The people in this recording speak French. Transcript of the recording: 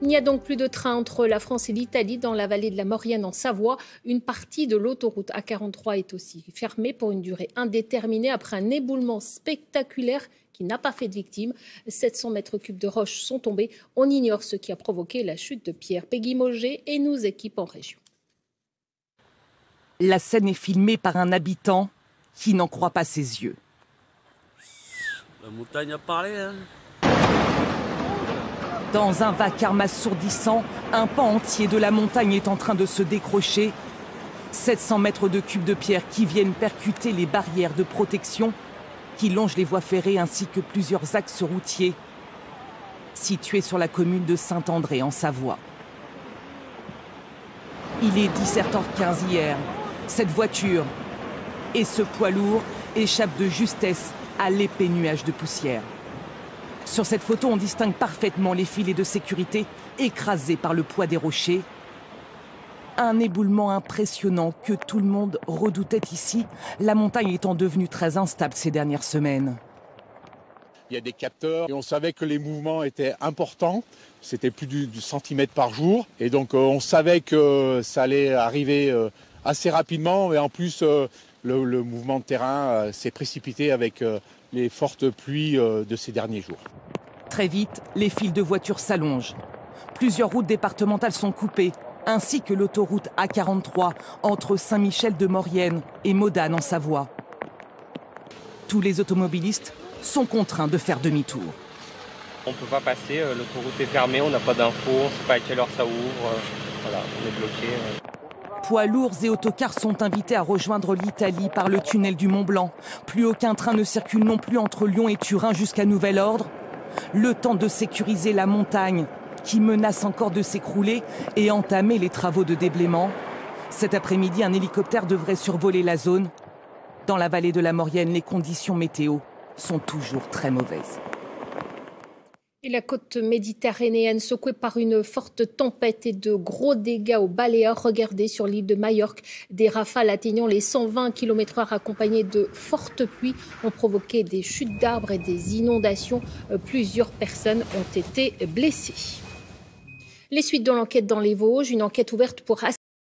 Il n'y a donc plus de train entre la France et l'Italie dans la vallée de la Maurienne en Savoie. Une partie de l'autoroute A43 est aussi fermée pour une durée indéterminée après un éboulement spectaculaire qui n'a pas fait de victimes. 700 mètres cubes de roches sont tombés. On ignore ce qui a provoqué la chute de pierre. Peggy Moget et nos équipes en région. La scène est filmée par un habitant qui n'en croit pas ses yeux. La montagne a parlé, hein. Dans un vacarme assourdissant, un pan entier de la montagne est en train de se décrocher. 700 mètres de cubes de pierre qui viennent percuter les barrières de protection qui longent les voies ferrées ainsi que plusieurs axes routiers situés sur la commune de Saint-André en Savoie. Il est 17h15 hier. Cette voiture et ce poids lourd échappent de justesse à l'épais nuage de poussière. Sur cette photo, on distingue parfaitement les filets de sécurité écrasés par le poids des rochers. Un éboulement impressionnant que tout le monde redoutait ici, la montagne étant devenue très instable ces dernières semaines. Il y a des capteurs et on savait que les mouvements étaient importants. C'était plus du centimètre par jour. Et donc on savait que ça allait arriver assez rapidement. Et en plus, le mouvement de terrain s'est précipité avec les fortes pluies de ces derniers jours. Très vite, les files de voitures s'allongent. Plusieurs routes départementales sont coupées, ainsi que l'autoroute A43 entre Saint-Michel-de-Maurienne et Modane en Savoie. Tous les automobilistes sont contraints de faire demi-tour. On ne peut pas passer, l'autoroute est fermée, on n'a pas d'infos, on ne sait pas à quelle heure ça ouvre. Voilà, on est bloqué. Poids lourds et autocars sont invités à rejoindre l'Italie par le tunnel du Mont-Blanc. Plus aucun train ne circule non plus entre Lyon et Turin jusqu'à nouvel ordre. Le temps de sécuriser la montagne qui menace encore de s'écrouler et entamer les travaux de déblaiement. Cet après-midi, un hélicoptère devrait survoler la zone. Dans la vallée de la Maurienne, les conditions météo sont toujours très mauvaises. Et la côte méditerranéenne secouée par une forte tempête et de gros dégâts aux Baléares. Regardez sur l'île de Majorque, des rafales atteignant les 120 km/h accompagnées de fortes pluies ont provoqué des chutes d'arbres et des inondations. Plusieurs personnes ont été blessées. Les suites de l'enquête dans les Vosges, une enquête ouverte pour